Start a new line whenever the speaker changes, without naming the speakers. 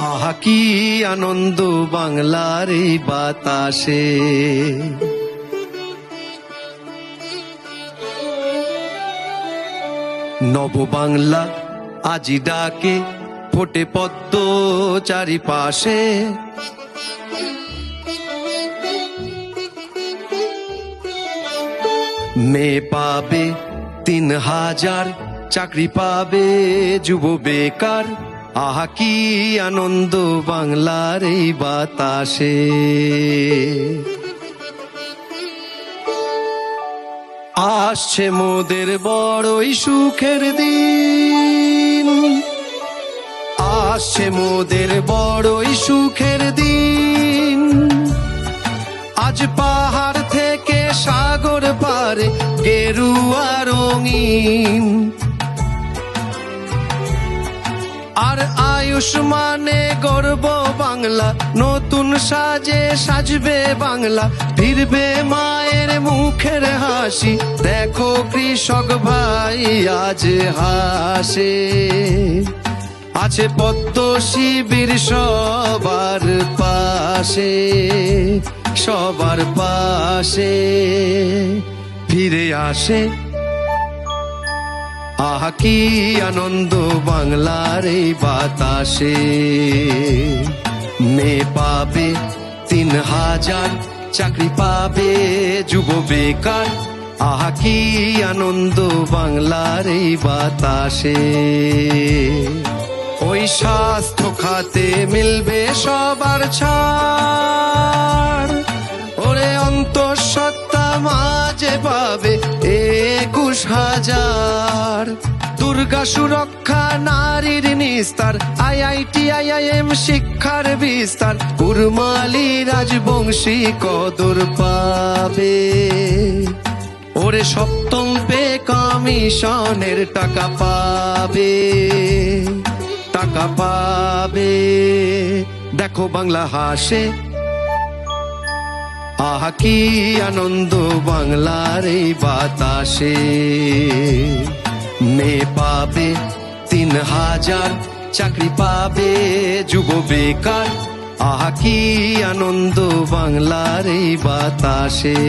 আহা কি আনন্দ বাংলার এই বাতাসে। নব বাংলা আজি ডাকে, ফোটে পদ্ম চারিপাশে। মেয়ে পাবে ৩,০০০, চাকরি পাবে যুব বেকার। আহা কি আনন্দ বাংলার এই বাতাসে। আসছে মোদের বড়ই সুখের দিন, আসছে মোদের বড়ই সুখের দিন। আজ পাহাড় থেকে সাগর পারে গেরুয়া রঙিন। আর আয়ুষ্মানে গর্ব বাংলা, নতুন সাজে সাজবে বাংলা। ফিরবে মায়ের মুখের হাসি, দেখো কৃষক ভাই আজ হাসে। আছে পদ্ম শিবির সবার পাশে, সবার পাশে ফিরে আসে। আহা কি আনন্দ বাংলার এই বাতাসে। মেয়ে পাবে ৩,০০০, চাকরি পাবে যুব বেকার। আহা কি আনন্দ বাংলার এই বাতাসে। ওই স্বাস্থ্য খাতে মিলবে সবার ছাড়, ওরে অন্তঃসত্ত্বা মাঝে পাবে ২১,০০০। দুর্গা সুরক্ষা নারীর নিস্তার, IIT IIM শিক্ষার বিস্তার। কুরমালি রাজবংশী কদর পাবে, ওরে সপ্তম পে কমিশনের টাকা পাবে, টাকা পাবে। দেখো বাংলা হাসে। আহা কি আনন্দ বাংলার এই বাতাসে। মেয়ে পাবে ৩,০০০, চাকরি পাবে যুব বেকার। আহা কি আনন্দ বাংলার এই বাতাসে।